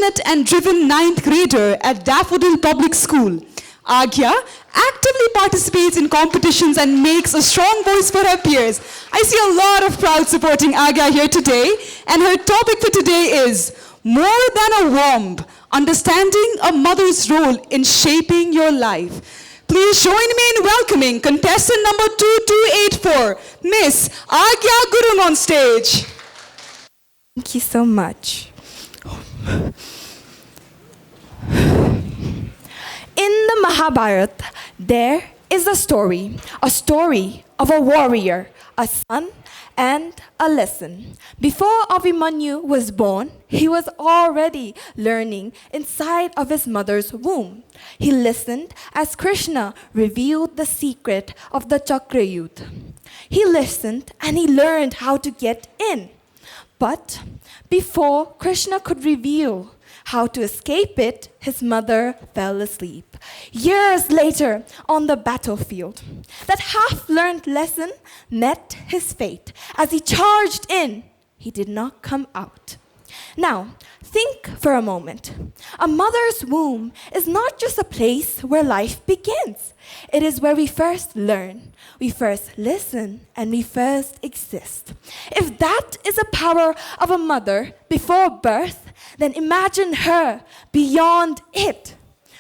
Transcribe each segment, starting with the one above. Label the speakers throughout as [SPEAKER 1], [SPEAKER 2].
[SPEAKER 1] passionate and driven ninth grader at Daffodil Public School. Aagya actively participates in competitions and makes a strong voice for her peers. I see a lot of crowd supporting Aagya here today, and her topic for today is More Than a Womb, Understanding a Mother's Role in Shaping Your Life. Please join me in welcoming contestant number 2284, Miss Aagya Gurung on stage.
[SPEAKER 2] Thank you so much. In the Mahabharata, there is a story of a warrior, a son, and a lesson. Before Abhimanyu was born, he was already learning inside of his mother's womb. He listened as Krishna revealed the secret of the Chakrayuddha. He listened and he learned how to get in. But before Krishna could reveal how to escape it, his mother fell asleep. Years later, on the battlefield, that half-learned lesson met his fate. As he charged in, he did not come out. Now, think for a moment. A mother's womb is not just a place where life begins. It is where we first learn, we first listen, and we first exist. If that is the power of a mother before birth, then imagine her beyond it.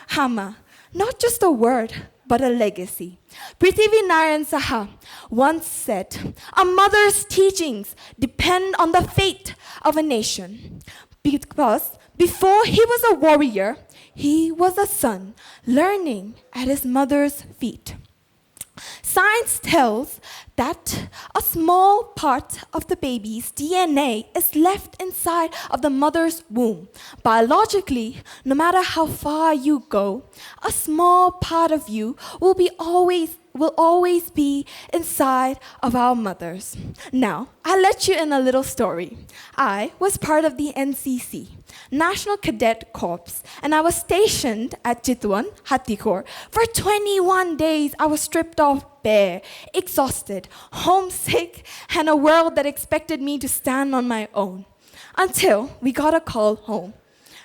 [SPEAKER 2] Hama, not just a word, but a legacy. Prithvi Narayan Saha once said, a mother's teachings depend on the fate of a nation. Because before he was a warrior, he was a son, learning at his mother's feet. Science tells that a small part of the baby's DNA is left inside of the mother's womb. Biologically, no matter how far you go, a small part of you will always be inside of our mothers. Now, I'll let you in a little story. I was part of the NCC, National Cadet Corps, and I was stationed at Chitwan, Hatikor. For 21 days, I was stripped off bare, exhausted, homesick, and a world that expected me to stand on my own. Until we got a call home.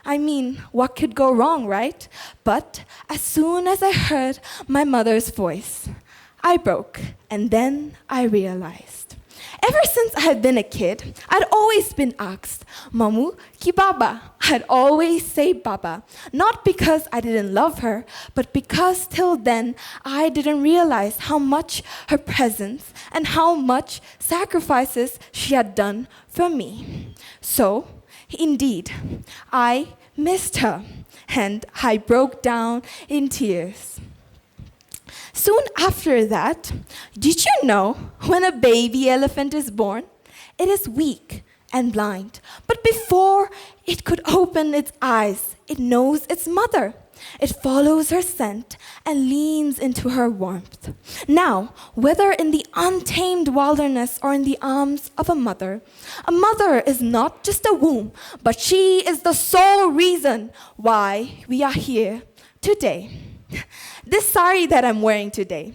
[SPEAKER 2] I mean, what could go wrong, right? But as soon as I heard my mother's voice, I broke, and then I realized. Ever since I had been a kid, I'd always been asked, Mamu ki baba? I'd always say baba, not because I didn't love her, but because till then I didn't realize how much her presence and how much sacrifices she had done for me. So, indeed, I missed her, and I broke down in tears. Soon after that, did you know when a baby elephant is born, it is weak and blind. But before it could open its eyes, it knows its mother. It follows her scent and leans into her warmth. Now, whether in the untamed wilderness or in the arms of a mother is not just a womb, but she is the sole reason why we are here today. This sari that I'm wearing today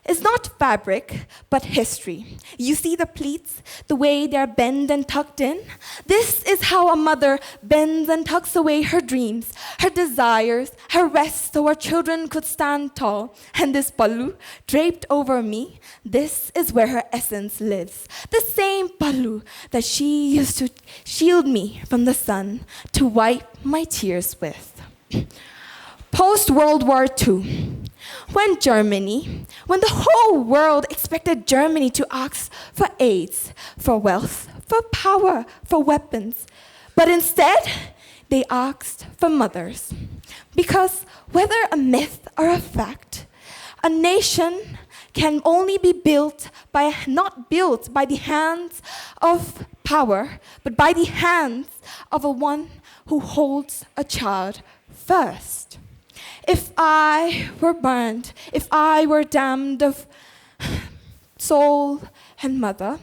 [SPEAKER 2] is not fabric, but history. You see the pleats, the way they're bent and tucked in? This is how a mother bends and tucks away her dreams, her desires, her rest so our children could stand tall. And this pallu, draped over me, this is where her essence lives. The same pallu that she used to shield me from the sun, to wipe my tears with. Post-World War II, when the whole world expected Germany to ask for AIDS, for wealth, for power, for weapons, but instead, they asked for mothers. Because whether a myth or a fact, a nation can only be not built by the hands of power, but by the hands of a one who holds a child first. If I were burned, if I were damned of soul and mother,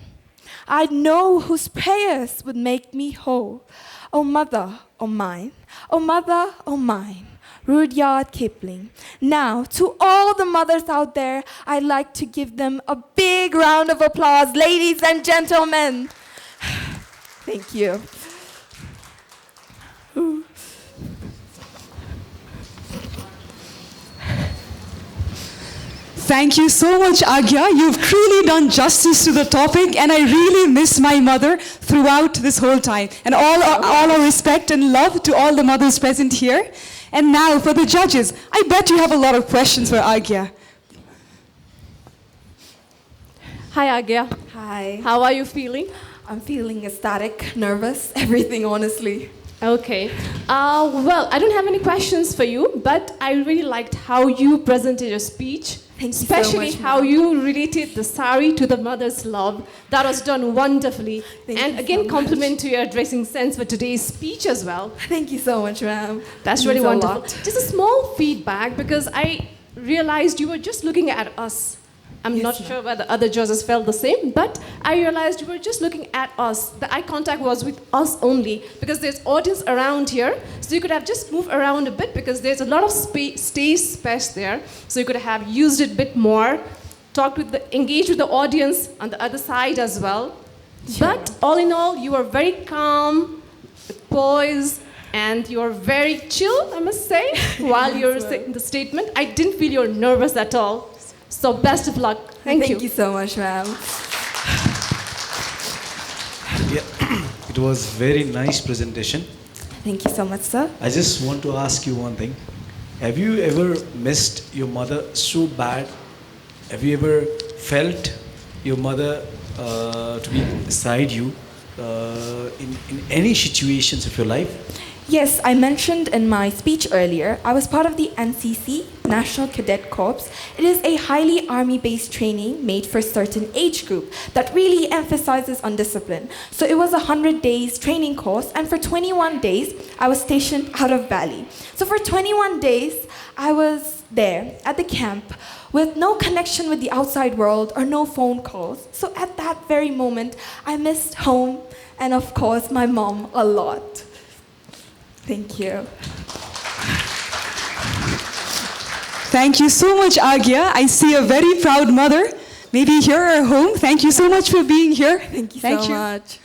[SPEAKER 2] I'd know whose prayers would make me whole. Oh mother, oh mine, oh mother, oh mine. Rudyard Kipling. Now, to all the mothers out there, I'd like to give them a big round of applause, ladies and gentlemen. Thank you.
[SPEAKER 1] Thank you so much, Aagya. You've truly done justice to the topic, and I really miss my mother throughout this whole time. And all our respect and love to all the mothers present here. And now for the judges. I bet you have a lot of questions for Aagya.
[SPEAKER 3] Hi, Aagya.
[SPEAKER 2] Hi.
[SPEAKER 3] How are you feeling?
[SPEAKER 2] I'm feeling ecstatic, nervous, everything, honestly.
[SPEAKER 3] Okay. Well, I don't have any questions for you, but I really liked how you presented your speech.
[SPEAKER 2] Thank you so
[SPEAKER 3] Especially
[SPEAKER 2] much,
[SPEAKER 3] how
[SPEAKER 2] ma'am.
[SPEAKER 3] you related the sari to the mother's love. That was done wonderfully.
[SPEAKER 2] Thank
[SPEAKER 3] and
[SPEAKER 2] you
[SPEAKER 3] again,
[SPEAKER 2] so
[SPEAKER 3] compliment to your dressing sense for today's speech as well.
[SPEAKER 2] Thank you so much, ma'am.
[SPEAKER 3] That's
[SPEAKER 2] Means
[SPEAKER 3] really
[SPEAKER 2] a
[SPEAKER 3] wonderful.
[SPEAKER 2] lot.
[SPEAKER 3] Just a small feedback because I realized you were just looking at us. I'm
[SPEAKER 2] Yes,
[SPEAKER 3] not
[SPEAKER 2] ma'am.
[SPEAKER 3] sure whether other judges felt the same, but I realized you were just looking at us. The eye contact was with us only because there's audience around here. So you could have just moved around a bit because there's a lot of stage space there. So you could have used it a bit more, engaged with the audience on the other side as well.
[SPEAKER 2] Sure.
[SPEAKER 3] But all in all, you were very calm, poised, and you're very chill, I must say, while you're saying the statement. I didn't feel you're nervous at all. So best of luck. Thank you.
[SPEAKER 2] Thank you so much, ma'am.
[SPEAKER 4] Yeah, it was very nice presentation.
[SPEAKER 2] Thank you so much, sir.
[SPEAKER 4] I just want to ask you one thing. Have you ever missed your mother so bad? Have you ever felt your mother to be beside you in any situations of your life?
[SPEAKER 2] Yes, I mentioned in my speech earlier, I was part of the NCC, National Cadet Corps. It is a highly army-based training made for a certain age group that really emphasizes on discipline. So it was a 100 days training course, and for 21 days, I was stationed out of Bali. So for 21 days, I was there at the camp with no connection with the outside world or no phone calls. So at that very moment, I missed home and of course my mom a lot. Thank you.
[SPEAKER 1] Thank you so much, Aagya. I see a very proud mother. Maybe here or home. Thank you so much for being here.
[SPEAKER 2] Thank you so much.